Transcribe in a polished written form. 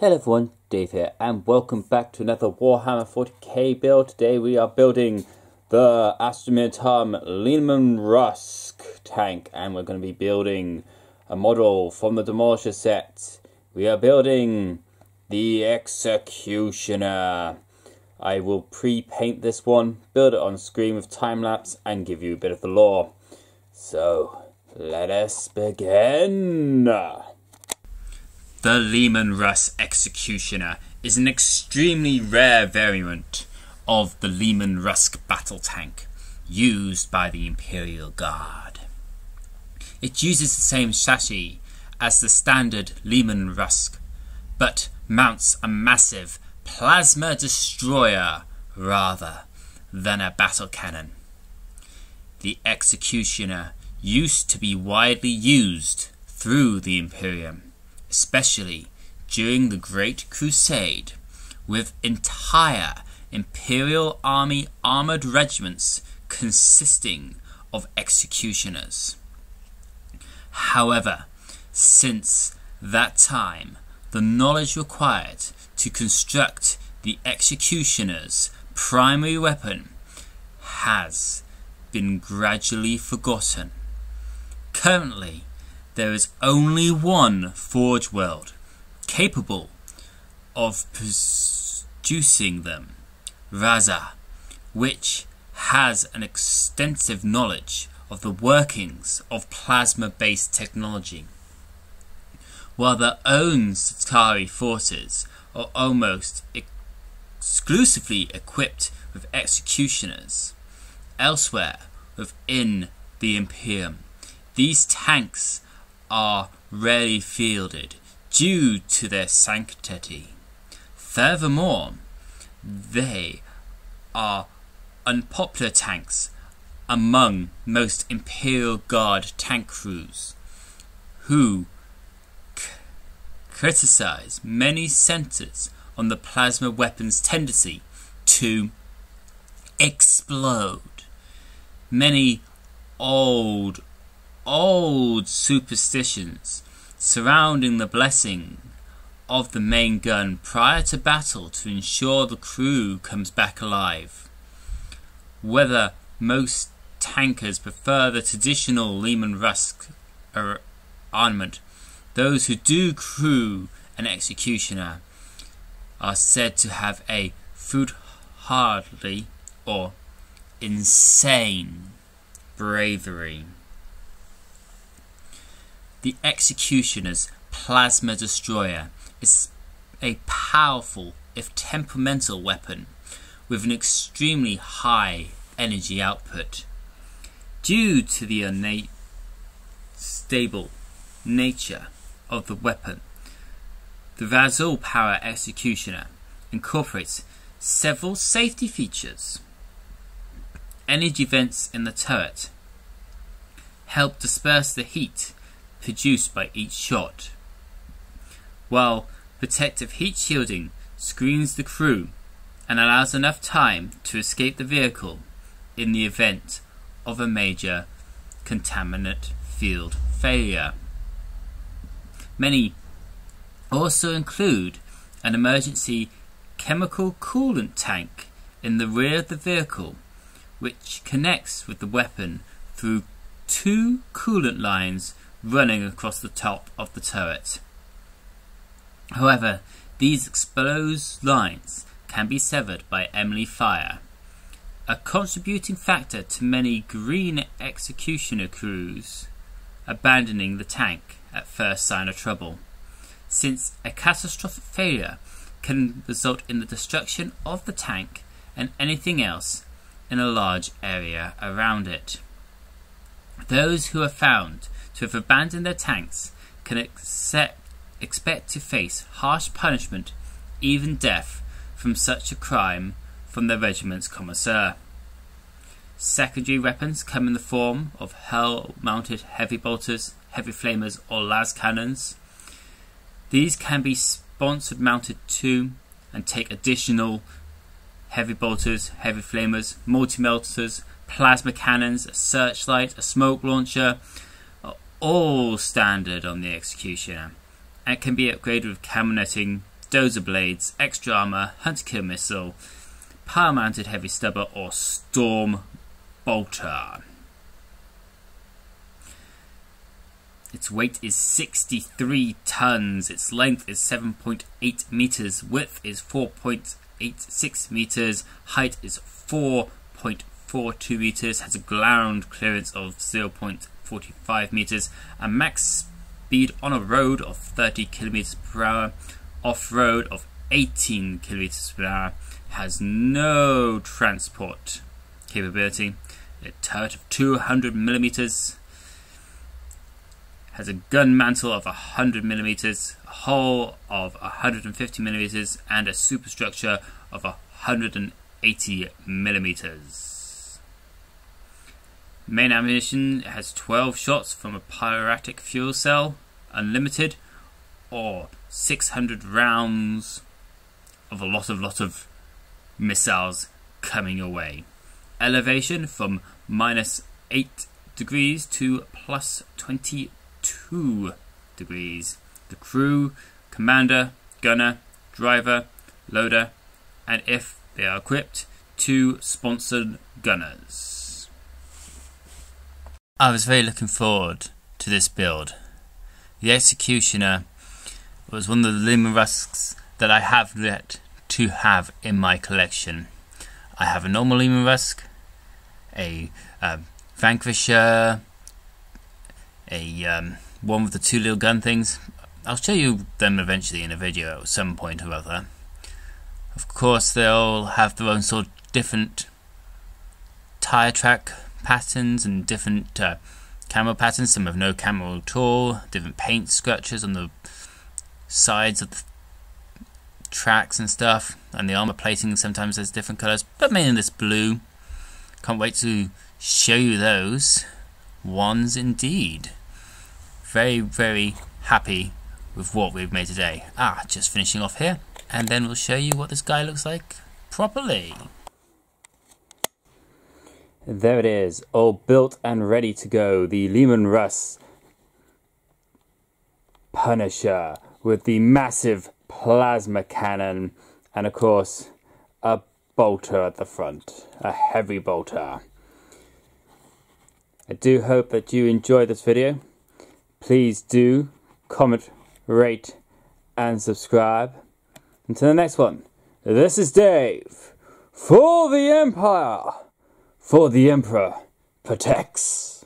Hello everyone, Dave here, and welcome back to another Warhammer 40K build. Today we are building the Leman Russ tank, and we're going to be building a model from the Demolisher set. We are building the Executioner. I will pre-paint this one, build it on screen with time-lapse, and give you a bit of the lore. So, let us begin! The Leman Russ Executioner is an extremely rare variant of the Leman Russ battle tank used by the Imperial Guard. It uses the same chassis as the standard Leman Russ, but mounts a massive plasma destroyer rather than a battle cannon. The Executioner used to be widely used through the Imperium, especially during the Great Crusade, with entire Imperial Army armoured regiments consisting of executioners. However, since that time, the knowledge required to construct the executioner's primary weapon has been gradually forgotten. Currently, there is only one Forge World capable of producing them, Raza, which has an extensive knowledge of the workings of plasma-based technology, while their own Satari forces are almost exclusively equipped with executioners. Elsewhere within the Imperium, these tanks are rarely fielded due to their sanctity. Furthermore, they are unpopular tanks among most Imperial Guard tank crews, who criticize many centers on the plasma weapon's tendency to explode. Many old superstitions surrounding the blessing of the main gun prior to battle to ensure the crew comes back alive. Whether most tankers prefer the traditional Leman Russ armament, those who do crew an executioner are said to have a foolhardy or insane bravery. The Executioner's plasma destroyer is a powerful, if temperamental, weapon with an extremely high energy output. Due to the unstable nature of the weapon, the Razul Power Executioner incorporates several safety features. Energy vents in the turret help disperse the heat produced by each shot, while protective heat shielding screens the crew and allows enough time to escape the vehicle in the event of a major contaminant field failure. Many also include an emergency chemical coolant tank in the rear of the vehicle, which connects with the weapon through two coolant lines running across the top of the turret. However, these exposed lines can be severed by enemy fire, a contributing factor to many green executioner crews abandoning the tank at first sign of trouble, since a catastrophic failure can result in the destruction of the tank and anything else in a large area around it. Those who are found to have abandoned their tanks can expect to face harsh punishment, even death, from such a crime from the regiment's commissar. Secondary weapons come in the form of hull-mounted heavy bolters, heavy flamers, or las cannons. These can be sponsored mounted too and take additional heavy bolters, heavy flamers, multi-melters, plasma cannons, a searchlight, a smoke launcher, all standard on the Executioner, and can be upgraded with camo netting dozer blades, extra armor, hunter-kill missile, power-mounted heavy stubber, or storm bolter. Its weight is 63 tons, its length is 7.8 meters, width is 4.86 meters, height is 4.42 meters, has a ground clearance of 0.45 meters, and max speed on a road of 30 kilometers per hour, off-road of 18 kilometers per hour, has no transport capability, a turret of 200 millimeters, has a gun mantle of 100 millimeters, a hull of 150 millimeters, and a superstructure of 180 millimeters. Main ammunition has 12 shots from a pyrotic fuel cell, unlimited, or 600 rounds of a lot of missiles coming your way. Elevation from -8 degrees to +22 degrees. The crew, commander, gunner, driver, loader, and if they are equipped, 2 sponsored gunners. I was very looking forward to this build. The Executioner was one of the Leman Rusks that I have yet to have in my collection. I have a normal Leman Rusk, a Vanquisher, a one with the 2 little gun things. I'll show you them eventually in a video at some point or other. Of course, they'll have their own sort of different tire track patterns and different camo patterns. Some have no camo at all, different paint scratches on the sides of the tracks and stuff, and the armor plating sometimes has different colours, but mainly this blue. Can't wait to show you those ones indeed. Very, very happy with what we've made today. Just finishing off here, and then we'll show you what this guy looks like properly. There it is, all built and ready to go. The Leman Russ Punisher with the massive plasma cannon and of course a bolter at the front, a heavy bolter. I do hope that you enjoyed this video. Please do comment, rate and subscribe. Until the next one, this is Dave for the Empire, for the Emperor protects.